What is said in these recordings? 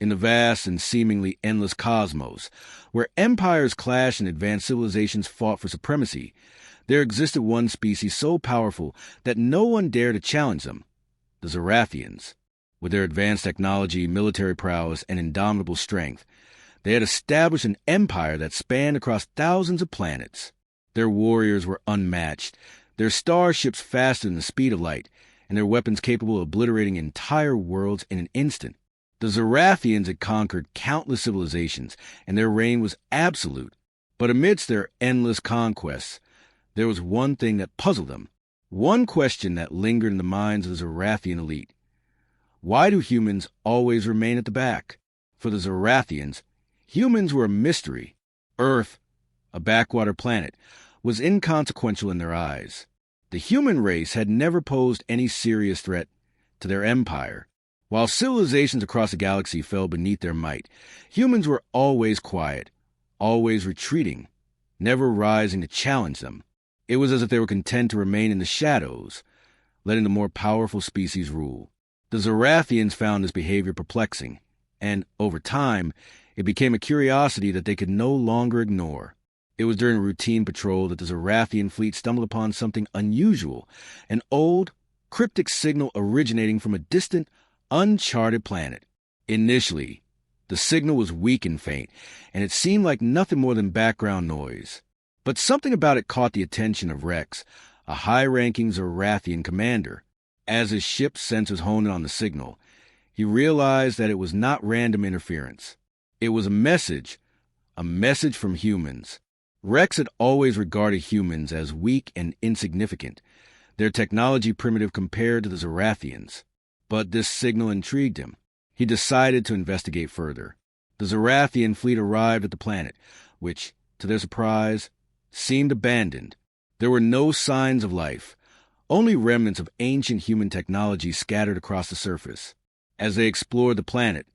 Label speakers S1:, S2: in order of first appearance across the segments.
S1: In the vast and seemingly endless cosmos, where empires clashed and advanced civilizations fought for supremacy, there existed one species so powerful that no one dared to challenge them: the Zorathians. With their advanced technology, military prowess, and indomitable strength, they had established an empire that spanned across thousands of planets. Their warriors were unmatched, their starships faster than the speed of light, and their weapons capable of obliterating entire worlds in an instant. The Zorathians had conquered countless civilizations, and their reign was absolute. But amidst their endless conquests, there was one thing that puzzled them, one question that lingered in the minds of the Zorathian elite. Why do humans always remain at the back? For the Zorathians, humans were a mystery. Earth, a backwater planet, was inconsequential in their eyes. The human race had never posed any serious threat to their empire. While civilizations across the galaxy fell beneath their might, humans were always quiet, always retreating, never rising to challenge them. It was as if they were content to remain in the shadows, letting the more powerful species rule. The Zorathians found this behavior perplexing, and, over time, it became a curiosity that they could no longer ignore. It was during a routine patrol that the Zorathian fleet stumbled upon something unusual, an old, cryptic signal originating from a distant, uncharted planet. Initially, the signal was weak and faint, and it seemed like nothing more than background noise. But something about it caught the attention of Rex, a high-ranking Zorathian commander. As his ship's sensors honed in on the signal, he realized that it was not random interference. It was a message from humans. Rex had always regarded humans as weak and insignificant, their technology primitive compared to the Zorathians. But this signal intrigued him. He decided to investigate further. The Zorathian fleet arrived at the planet, which, to their surprise, seemed abandoned. There were no signs of life, only remnants of ancient human technology scattered across the surface. As they explored the planet,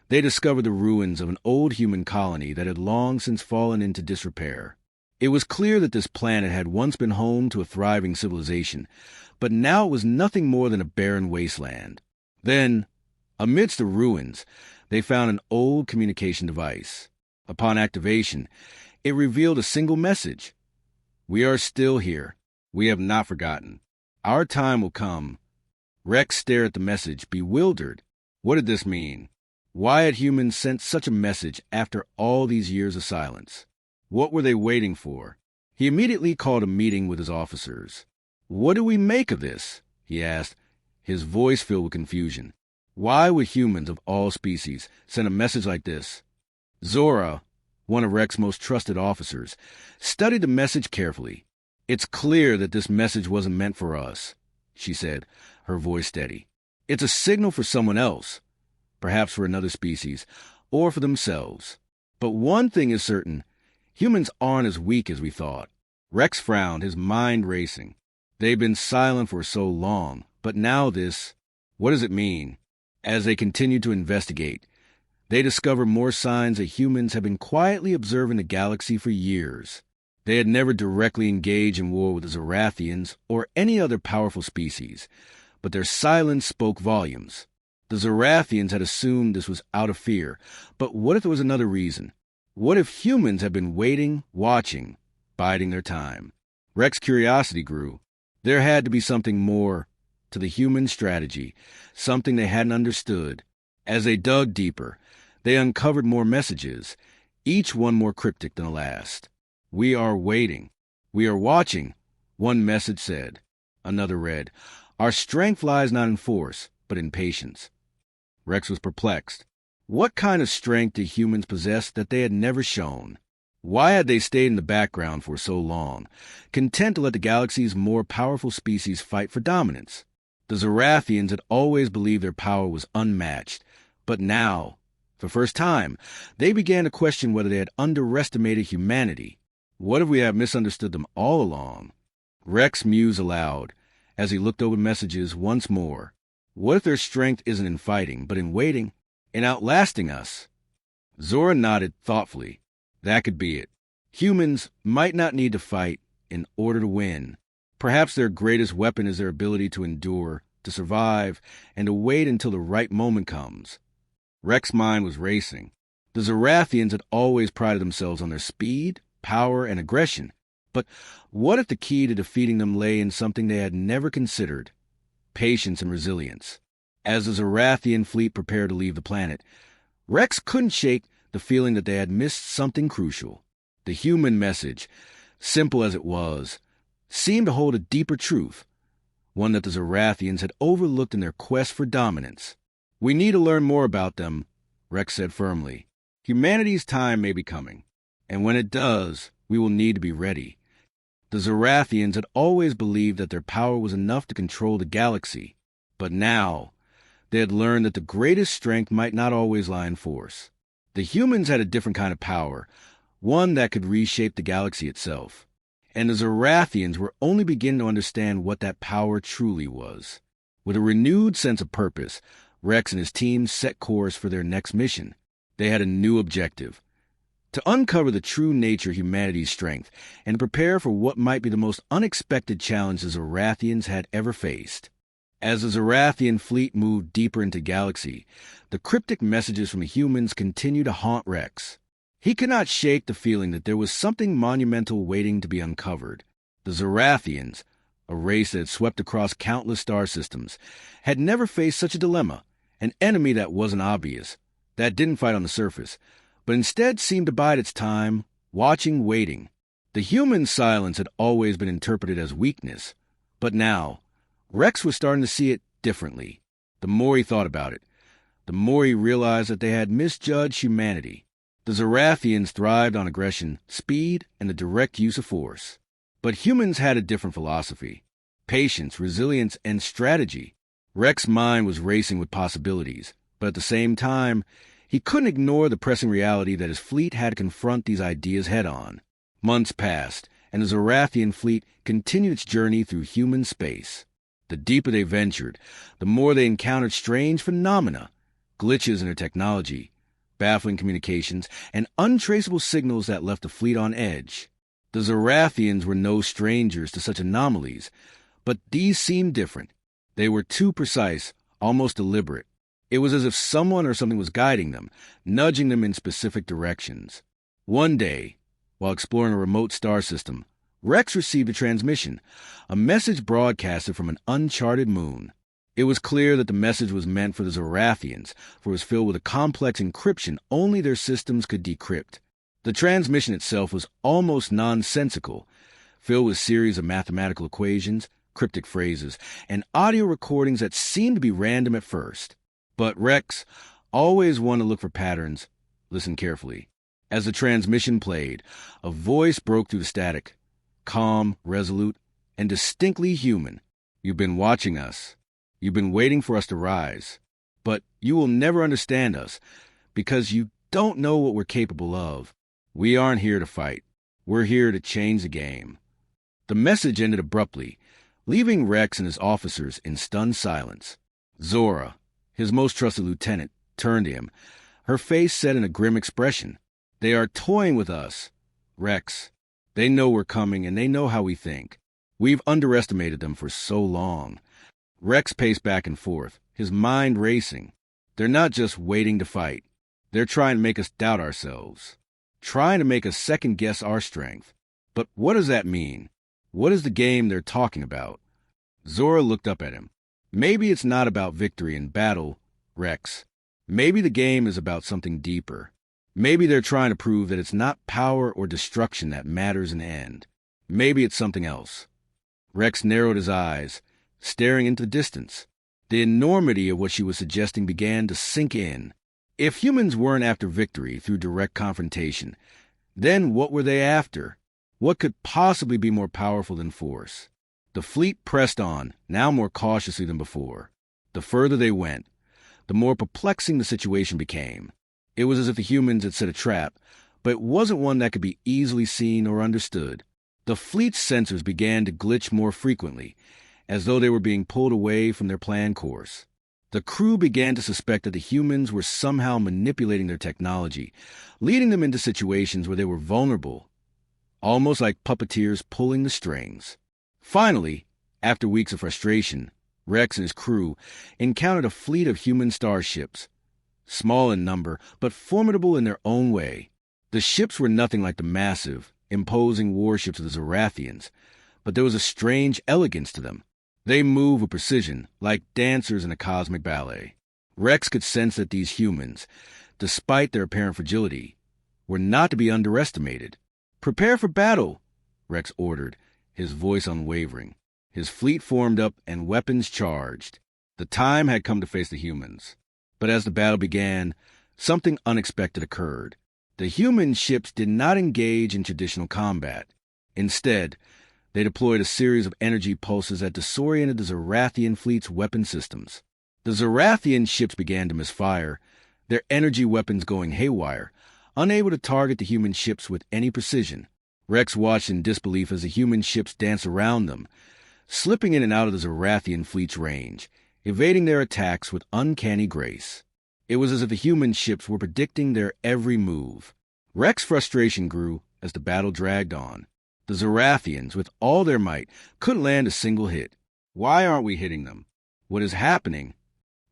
S1: they discovered the ruins of an old human colony that had long since fallen into disrepair. It was clear that this planet had once been home to a thriving civilization, but now it was nothing more than a barren wasteland. Then, amidst the ruins, they found an old communication device. Upon activation, it revealed a single message: "We are still here. We have not forgotten. Our time will come." Rex stared at the message, bewildered. What did this mean? Why had humans sent such a message after all these years of silence? What were they waiting for? He immediately called a meeting with his officers. "What do we make of this?" he asked, his voice filled with confusion. Why would humans of all species send a message like this? Zora, one of Rex's most trusted officers, studied the message carefully. "It's clear that this message wasn't meant for us," she said, her voice steady. "It's a signal for someone else, perhaps for another species, or for themselves. But one thing is certain, humans aren't as weak as we thought." Rex frowned, his mind racing. They'd been silent for so long, but now this, what does it mean? As they continued to investigate, they discovered more signs that humans had been quietly observing the galaxy for years. They had never directly engaged in war with the Zorathians or any other powerful species, but their silence spoke volumes. The Zorathians had assumed this was out of fear, but what if there was another reason? What if humans had been waiting, watching, biding their time? Rex's curiosity grew. There had to be something more to the human strategy, something they hadn't understood. As they dug deeper, they uncovered more messages, each one more cryptic than the last. "We are waiting. We are watching," one message said. Another read, "Our strength lies not in force, but in patience." Rex was perplexed. What kind of strength did humans possess that they had never shown? Why had they stayed in the background for so long, content to let the galaxy's more powerful species fight for dominance? The Zorathians had always believed their power was unmatched, but now, for the first time, they began to question whether they had underestimated humanity. What if we have misunderstood them all along? Rex mused aloud as he looked over messages once more. What if their strength isn't in fighting, but in waiting, in outlasting us? Zora nodded thoughtfully. That could be it. Humans might not need to fight in order to win. Perhaps their greatest weapon is their ability to endure, to survive, and to wait until the right moment comes. Rex's mind was racing. The Zorathians had always prided themselves on their speed, power, and aggression. But what if the key to defeating them lay in something they had never considered? Patience and resilience. As the Zorathian fleet prepared to leave the planet, Rex couldn't shake the feeling that they had missed something crucial. The human message, simple as it was, seemed to hold a deeper truth, one that the Zorathians had overlooked in their quest for dominance. "We need to learn more about them," Rex said firmly. "Humanity's time may be coming, and when it does, we will need to be ready." The Zorathians had always believed that their power was enough to control the galaxy, but now they had learned that the greatest strength might not always lie in force. The humans had a different kind of power, one that could reshape the galaxy itself. And the Zorathians were only beginning to understand what that power truly was. With a renewed sense of purpose, Rex and his team set course for their next mission. They had a new objective: to uncover the true nature of humanity's strength and prepare for what might be the most unexpected challenge the Zorathians had ever faced. As the Zorathian fleet moved deeper into galaxy, the cryptic messages from the humans continued to haunt Rex. He could not shake the feeling that there was something monumental waiting to be uncovered. The Zorathians, a race that had swept across countless star systems, had never faced such a dilemma, an enemy that wasn't obvious, that didn't fight on the surface, but instead seemed to bide its time, watching, waiting. The human silence had always been interpreted as weakness, but now Rex was starting to see it differently. The more he thought about it, the more he realized that they had misjudged humanity. The Zorathians thrived on aggression, speed, and the direct use of force. But humans had a different philosophy: patience, resilience, and strategy. Rex's mind was racing with possibilities, but at the same time, he couldn't ignore the pressing reality that his fleet had to confront these ideas head-on. Months passed, and the Zorathian fleet continued its journey through human space. The deeper they ventured, the more they encountered strange phenomena, glitches in their technology, baffling communications, and untraceable signals that left the fleet on edge. The Zorathians were no strangers to such anomalies, but these seemed different. They were too precise, almost deliberate. It was as if someone or something was guiding them, nudging them in specific directions. One day, while exploring a remote star system, Rex received a transmission, a message broadcasted from an uncharted moon. It was clear that the message was meant for the Zorathians, for it was filled with a complex encryption only their systems could decrypt. The transmission itself was almost nonsensical, filled with a series of mathematical equations, cryptic phrases, and audio recordings that seemed to be random at first. But Rex, always one to look for patterns, listened carefully. As the transmission played, a voice broke through the static, calm, resolute, and distinctly human. "You've been watching us. You've been waiting for us to rise. But you will never understand us, because you don't know what we're capable of. We aren't here to fight. We're here to change the game." The message ended abruptly, leaving Rex and his officers in stunned silence. Zora, his most trusted lieutenant, turned to him, her face set in a grim expression. "They are toying with us, Rex. They know we're coming, and they know how we think. We've underestimated them for so long." Rex paced back and forth, his mind racing. "They're not just waiting to fight. They're trying to make us doubt ourselves, trying to make us second-guess our strength. But what does that mean? What is the game they're talking about?" Zora looked up at him. "Maybe it's not about victory in battle, Rex. Maybe the game is about something deeper. Maybe they're trying to prove that it's not power or destruction that matters in the end. Maybe it's something else." Rex narrowed his eyes, staring into the distance. The enormity of what she was suggesting began to sink in. If humans weren't after victory through direct confrontation, then what were they after? What could possibly be more powerful than force? The fleet pressed on, now more cautiously than before. The further they went, the more perplexing the situation became. It was as if the humans had set a trap, but it wasn't one that could be easily seen or understood. The fleet's sensors began to glitch more frequently, as though they were being pulled away from their planned course. The crew began to suspect that the humans were somehow manipulating their technology, leading them into situations where they were vulnerable, almost like puppeteers pulling the strings. Finally, after weeks of frustration, Rex and his crew encountered a fleet of human starships. small in number, but formidable in their own way. The ships were nothing like the massive, imposing warships of the Zorathians, but there was a strange elegance to them. They moved with precision, like dancers in a cosmic ballet. Rex could sense that these humans, despite their apparent fragility, were not to be underestimated. "Prepare for battle," Rex ordered, his voice unwavering. His fleet formed up and weapons charged. The time had come to face the humans. But as the battle began, something unexpected occurred. The human ships did not engage in traditional combat. Instead, they deployed a series of energy pulses that disoriented the Zorathian fleet's weapon systems. The Zorathian ships began to misfire, their energy weapons going haywire, unable to target the human ships with any precision. Rex watched in disbelief as the human ships danced around them, slipping in and out of the Zorathian fleet's range, evading their attacks with uncanny grace. It was as if the human ships were predicting their every move. Rex's frustration grew as the battle dragged on. The Zorathians, with all their might, couldn't land a single hit. "Why aren't we hitting them? What is happening?"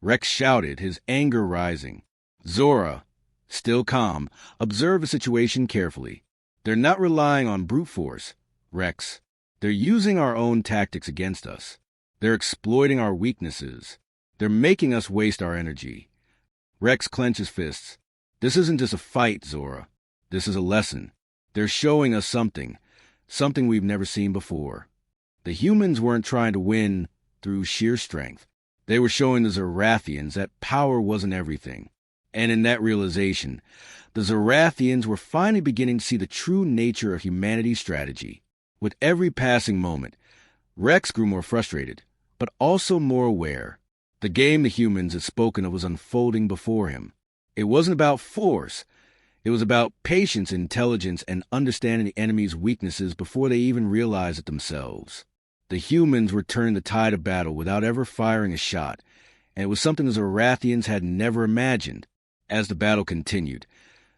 S1: Rex shouted, his anger rising. Zora, still calm, observed the situation carefully. "They're not relying on brute force, Rex. They're using our own tactics against us. They're exploiting our weaknesses. They're making us waste our energy." Rex clenched his fists. "This isn't just a fight, Zora. This is a lesson. They're showing us something we've never seen before. The humans weren't trying to win through sheer strength. They were showing the Zorathians that power wasn't everything. And in that realization, the Zorathians were finally beginning to see the true nature of humanity's strategy. With every passing moment, Rex grew more frustrated, but also more aware. The game the humans had spoken of was unfolding before him. It wasn't about force. It was about patience, intelligence, and understanding the enemy's weaknesses before they even realized it themselves. The humans were turning the tide of battle without ever firing a shot, and it was something the Zorathians had never imagined. As the battle continued,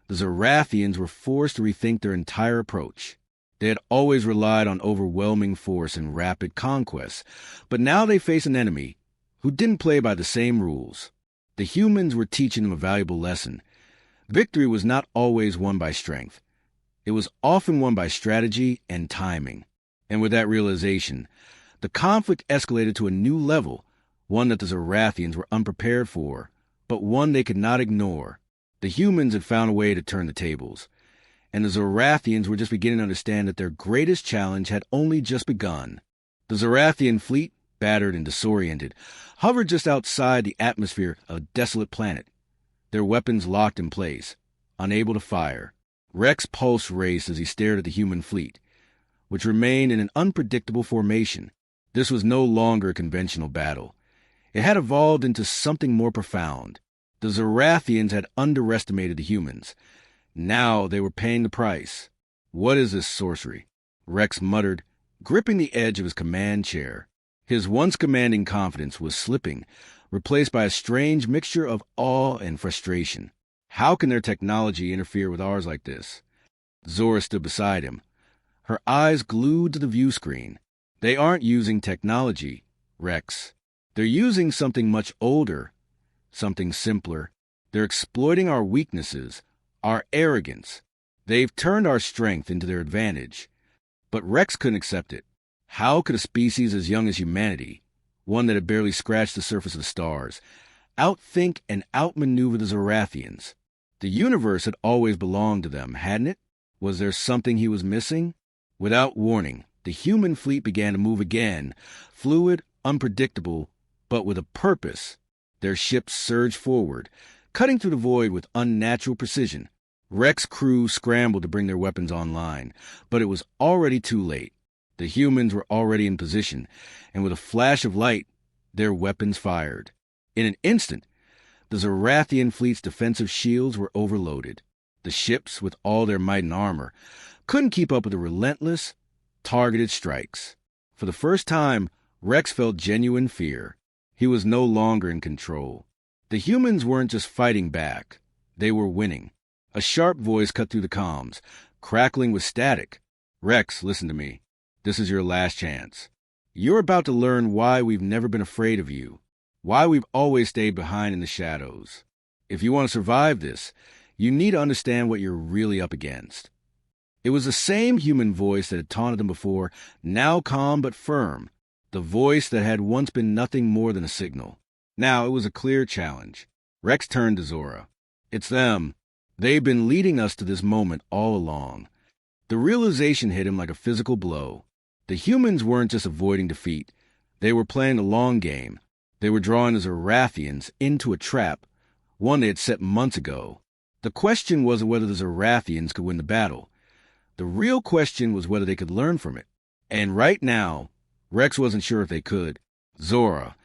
S1: the Zorathians were forced to rethink their entire approach. They had always relied on overwhelming force and rapid conquests, but now they faced an enemy who didn't play by the same rules. The humans were teaching them a valuable lesson. Victory was not always won by strength. It was often won by strategy and timing. And with that realization, the conflict escalated to a new level, one that the Zorathians were unprepared for, but one they could not ignore. The humans had found a way to turn the tables, and the Zorathians were just beginning to understand that their greatest challenge had only just begun. The Zorathian fleet, battered and disoriented, hovered just outside the atmosphere of a desolate planet, their weapons locked in place, unable to fire. Rex's pulse raced as he stared at the human fleet, which remained in an unpredictable formation. This was no longer a conventional battle. It had evolved into something more profound. The Zorathians had underestimated the humans. Now they were paying the price. "What is this sorcery?" Rex muttered, gripping the edge of his command chair. His once commanding confidence was slipping, replaced by a strange mixture of awe and frustration. How can their technology interfere with ours like this? Zora stood beside him, her eyes glued to the view screen. "They aren't using technology, Rex. They're using something much older, something simpler. They're exploiting our weaknesses, our arrogance. They've turned our strength into their advantage." But Rex couldn't accept it. How could a species as young as humanity, one that had barely scratched the surface of the stars, outthink and outmaneuver the Zorathians? The universe had always belonged to them, hadn't it? Was there something he was missing? Without warning, the human fleet began to move again, fluid, unpredictable, but with a purpose. Their ships surged forward, cutting through the void with unnatural precision. Rex's crew scrambled to bring their weapons online, but it was already too late. The humans were already in position, and with a flash of light, their weapons fired. In an instant, the Zorathian fleet's defensive shields were overloaded. The ships, with all their might and armor, couldn't keep up with the relentless, targeted strikes. For the first time, Rex felt genuine fear. He was no longer in control. The humans weren't just fighting back. They were winning. A sharp voice cut through the comms, crackling with static. "Rex, listen to me. This is your last chance. You're about to learn why we've never been afraid of you, why we've always stayed behind in the shadows. If you want to survive this, you need to understand what you're really up against. It was the same human voice that had taunted them before, now calm but firm, the voice that had once been nothing more than a signal. Now it was a clear challenge. Rex turned to Zora. It's them. They've been leading us to this moment all along. The realization hit him like a physical blow. The humans weren't just avoiding defeat. They were playing a long game. They were drawing the Zorathians into a trap, one they had set months ago. The question wasn't whether the Zorathians could win the battle. The real question was whether they could learn from it. And right now, Rex wasn't sure if they could. Zora,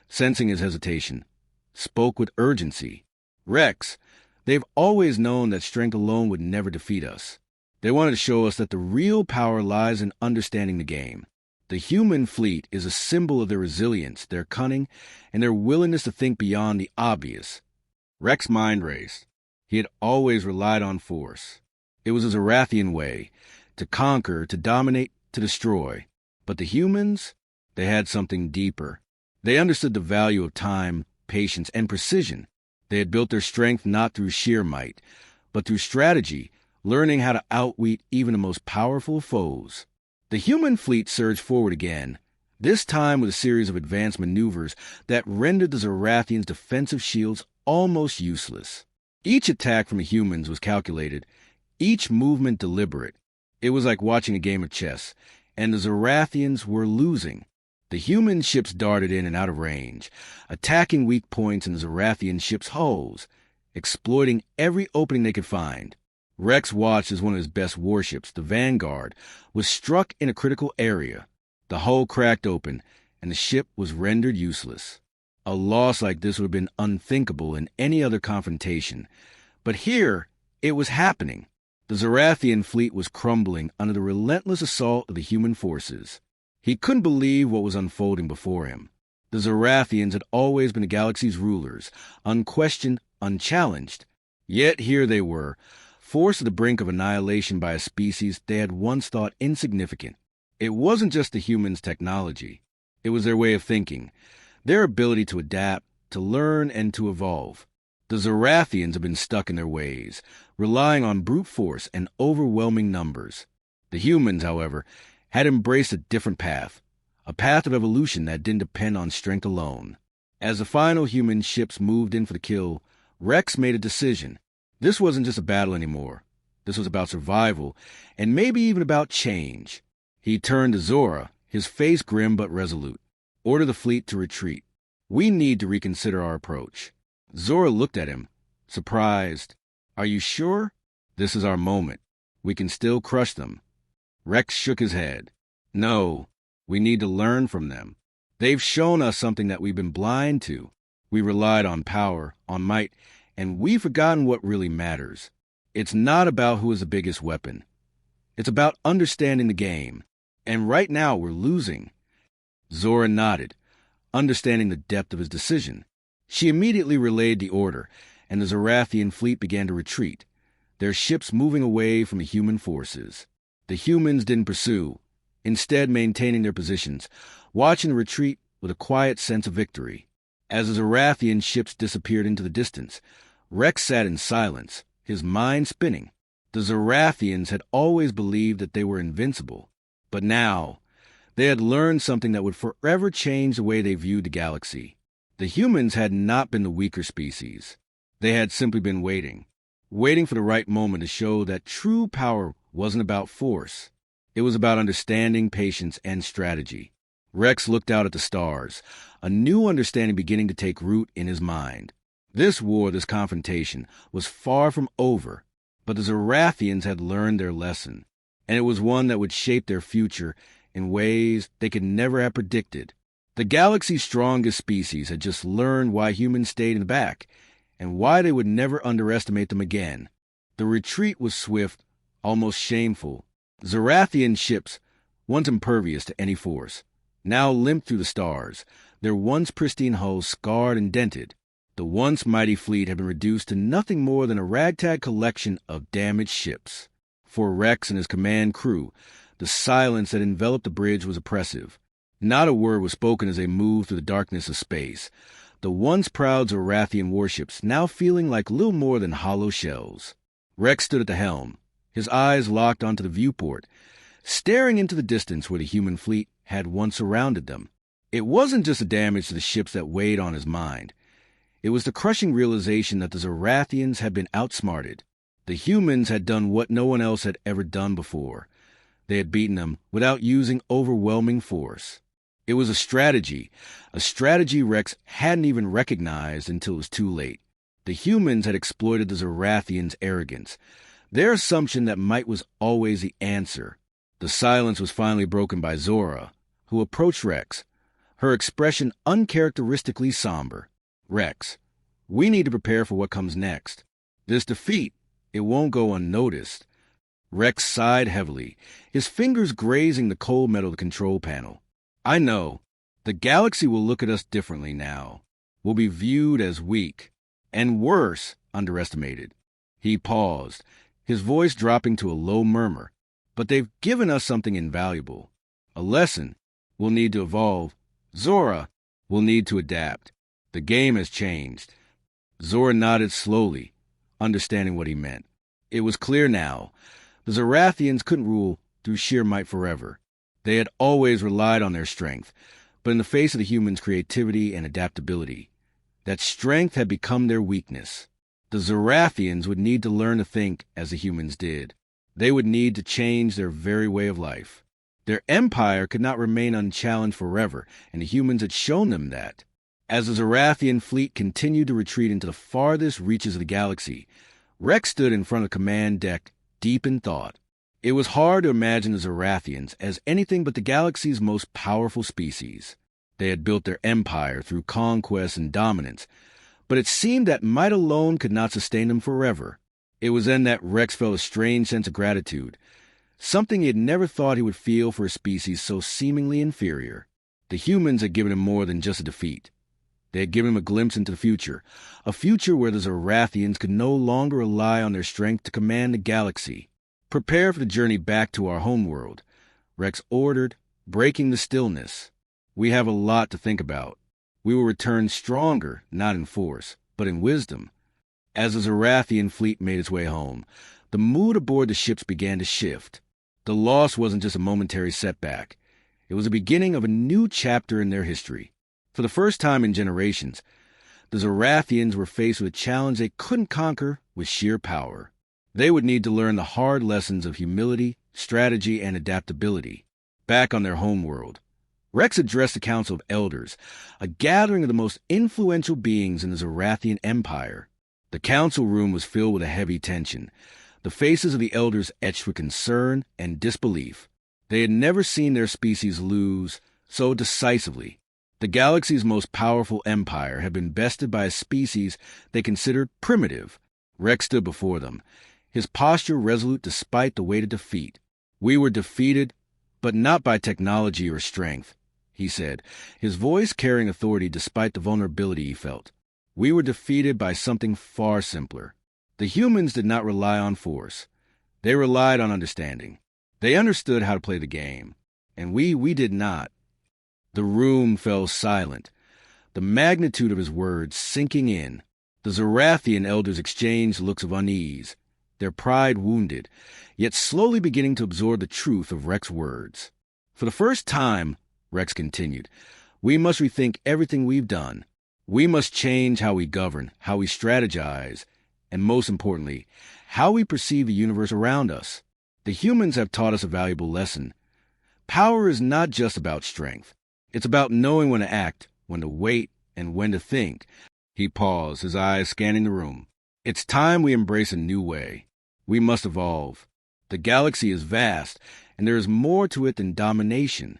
S1: sensing his hesitation, spoke with urgency. Rex, they've always known that strength alone would never defeat us. They wanted to show us that the real power lies in understanding the game. The human fleet is a symbol of their resilience, their cunning, and their willingness to think beyond the obvious. Rex's mind raced. He had always relied on force. It was a Zorathian way, to conquer, to dominate, to destroy. But the humans, they had something deeper. They understood the value of time, patience, and precision. They had built their strength not through sheer might, but through strategy, learning how to outwit even the most powerful foes. The human fleet surged forward again, this time with a series of advanced maneuvers that rendered the Zorathians' defensive shields almost useless. Each attack from the humans was calculated, each movement deliberate. It was like watching a game of chess, and the Zorathians were losing. The human ships darted in and out of range, attacking weak points in the Zorathian ships' hulls, exploiting every opening they could find. Rex watched as one of his best warships, the Vanguard, was struck in a critical area. The hull cracked open, and the ship was rendered useless. A loss like this would have been unthinkable in any other confrontation. But here, it was happening. The Zorathian fleet was crumbling under the relentless assault of the human forces. He couldn't believe what was unfolding before him. The Zorathians had always been the galaxy's rulers, unquestioned, unchallenged. Yet here they were, forced to the brink of annihilation by a species they had once thought insignificant. It wasn't just the humans' technology. It was their way of thinking, their ability to adapt, to learn, and to evolve. The Zorathians had been stuck in their ways, relying on brute force and overwhelming numbers. The humans, however, had embraced a different path, a path of evolution that didn't depend on strength alone. As the final human ships moved in for the kill, Rex made a decision. This wasn't just a battle anymore. This was about survival, and maybe even about change. He turned to Zora, his face grim but resolute. Order the fleet to retreat. We need to reconsider our approach. Zora looked at him, surprised. Are you sure? This is our moment. We can still crush them. Rex shook his head. No, we need to learn from them. They've shown us something that we've been blind to. We relied on power, on might, and we've forgotten what really matters. It's not about who is the biggest weapon. It's about understanding the game. And right now we're losing. Zora nodded, understanding the depth of his decision. She immediately relayed the order, and the Zorathian fleet began to retreat, their ships moving away from the human forces. The humans didn't pursue, instead maintaining their positions, watching the retreat with a quiet sense of victory. As the Zorathian ships disappeared into the distance, Rex sat in silence, his mind spinning. The Zorathians had always believed that they were invincible, but now they had learned something that would forever change the way they viewed the galaxy. The humans had not been the weaker species. They had simply been waiting for the right moment to show that true power wasn't about force. It was about understanding, patience, and strategy. Rex looked out at the stars, a new understanding beginning to take root in his mind. This war, this confrontation, was far from over, but the Zorathians had learned their lesson, and it was one that would shape their future in ways they could never have predicted. The galaxy's strongest species had just learned why humans stayed in the back, and why they would never underestimate them again. The retreat was swift, almost shameful. Zorathian ships, once impervious to any force, now limped through the stars, their once pristine hulls scarred and dented. The once mighty fleet had been reduced to nothing more than a ragtag collection of damaged ships. For Rex and his command crew, the silence that enveloped the bridge was oppressive. Not a word was spoken as they moved through the darkness of space. the once proud Zorathian warships now feeling like little more than hollow shells. Rex stood at the helm, his eyes locked onto the viewport, staring into the distance where the human fleet had once surrounded them. It wasn't just the damage to the ships that weighed on his mind. It was the crushing realization that the Zorathians had been outsmarted. The humans had done what no one else had ever done before. They had beaten them without using overwhelming force. It was a strategy Rex hadn't even recognized until it was too late. The humans had exploited the Zorathians' arrogance, their assumption that might was always the answer. The silence was finally broken by Zora, who approached Rex, her expression uncharacteristically somber. "Rex, we need to prepare for what comes next. This defeat, it won't go unnoticed." Rex sighed heavily, his fingers grazing the cold metal of the control panel. "I know. The galaxy will look at us differently now. We'll be viewed as weak, and worse, underestimated." He paused, his voice dropping to a low murmur. "But they've given us something invaluable. A lesson. We'll need to evolve. Zora, we'll need to adapt. The game has changed." Zora nodded slowly, understanding what he meant. It was clear now. The Zorathians couldn't rule through sheer might forever. They had always relied on their strength, but in the face of the humans' creativity and adaptability, that strength had become their weakness. The Zorathians would need to learn to think as the humans did. They would need to change their very way of life. Their empire could not remain unchallenged forever, and the humans had shown them that. As the Zorathian fleet continued to retreat into the farthest reaches of the galaxy, Rex stood in front of the command deck, deep in thought. It was hard to imagine the Zorathians as anything but the galaxy's most powerful species. They had built their empire through conquest and dominance, but it seemed that might alone could not sustain them forever. It was then that Rex felt a strange sense of gratitude, something he had never thought he would feel for a species so seemingly inferior. The humans had given him more than just a defeat. They had given him a glimpse into the future, a future where the Zorathians could no longer rely on their strength to command the galaxy. "Prepare for the journey back to our homeworld," Rex ordered, breaking the stillness. "We have a lot to think about. We will return stronger, not in force, but in wisdom." As the Zorathian fleet made its way home, the mood aboard the ships began to shift. The loss wasn't just a momentary setback. It was the beginning of a new chapter in their history. For the first time in generations, the Zorathians were faced with a challenge they couldn't conquer with sheer power. They would need to learn the hard lessons of humility, strategy, and adaptability. Back on their homeworld, Rex addressed the Council of Elders, a gathering of the most influential beings in the Zorathian Empire. The council room was filled with a heavy tension, the faces of the elders etched with concern and disbelief. They had never seen their species lose so decisively. The galaxy's most powerful empire had been bested by a species they considered primitive. Rex stood before them, his posture resolute despite the weight of defeat. "We were defeated, but not by technology or strength," he said, his voice carrying authority despite the vulnerability he felt. "We were defeated by something far simpler. The humans did not rely on force. They relied on understanding. They understood how to play the game. And we did not." The room fell silent, the magnitude of his words sinking in. The Zorathian elders exchanged looks of unease, their pride wounded, yet slowly beginning to absorb the truth of Rex's words. "For the first time," Rex continued, "we must rethink everything we've done. We must change how we govern, how we strategize, and most importantly, how we perceive the universe around us. The humans have taught us a valuable lesson. Power is not just about strength. It's about knowing when to act, when to wait, and when to think." He paused, his eyes scanning the room. "It's time we embrace a new way. We must evolve. The galaxy is vast, and there is more to it than domination."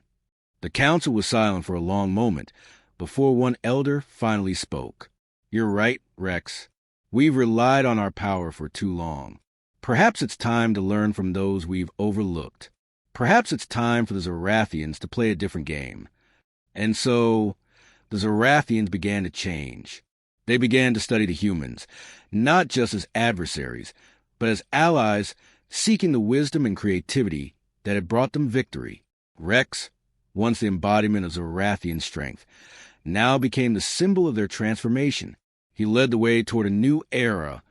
S1: The council was silent for a long moment, before one elder finally spoke. "You're right, Rex. We've relied on our power for too long. Perhaps it's time to learn from those we've overlooked. Perhaps it's time for the Zorathians to play a different game." And so, the Zorathians began to change. They began to study the humans, not just as adversaries, but as allies seeking the wisdom and creativity that had brought them victory. Rex, once the embodiment of Zorathian strength, now became the symbol of their transformation. He led the way toward a new era,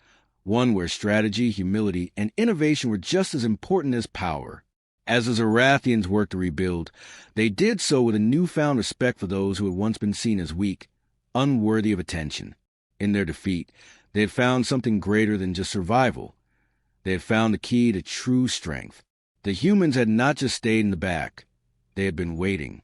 S1: one where strategy, humility, and innovation were just as important as power. As the Zorathians worked to rebuild, they did so with a newfound respect for those who had once been seen as weak, unworthy of attention. In their defeat, they had found something greater than just survival. They had found the key to true strength. The humans had not just stayed in the back. They had been waiting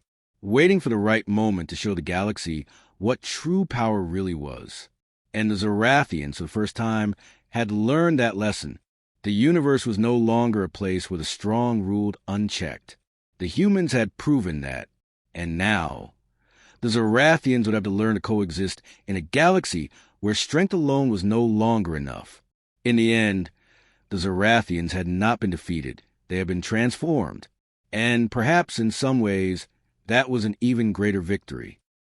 S1: for the right moment to show the galaxy what true power really was. And the Zorathians, for the first time, had learned that lesson. The universe was no longer a place where the strong ruled unchecked. The humans had proven that. And now, the Zorathians would have to learn to coexist in a galaxy where strength alone was no longer enough. In the end, the Zorathians had not been defeated. They had been transformed. And perhaps in some ways, that was an even greater victory.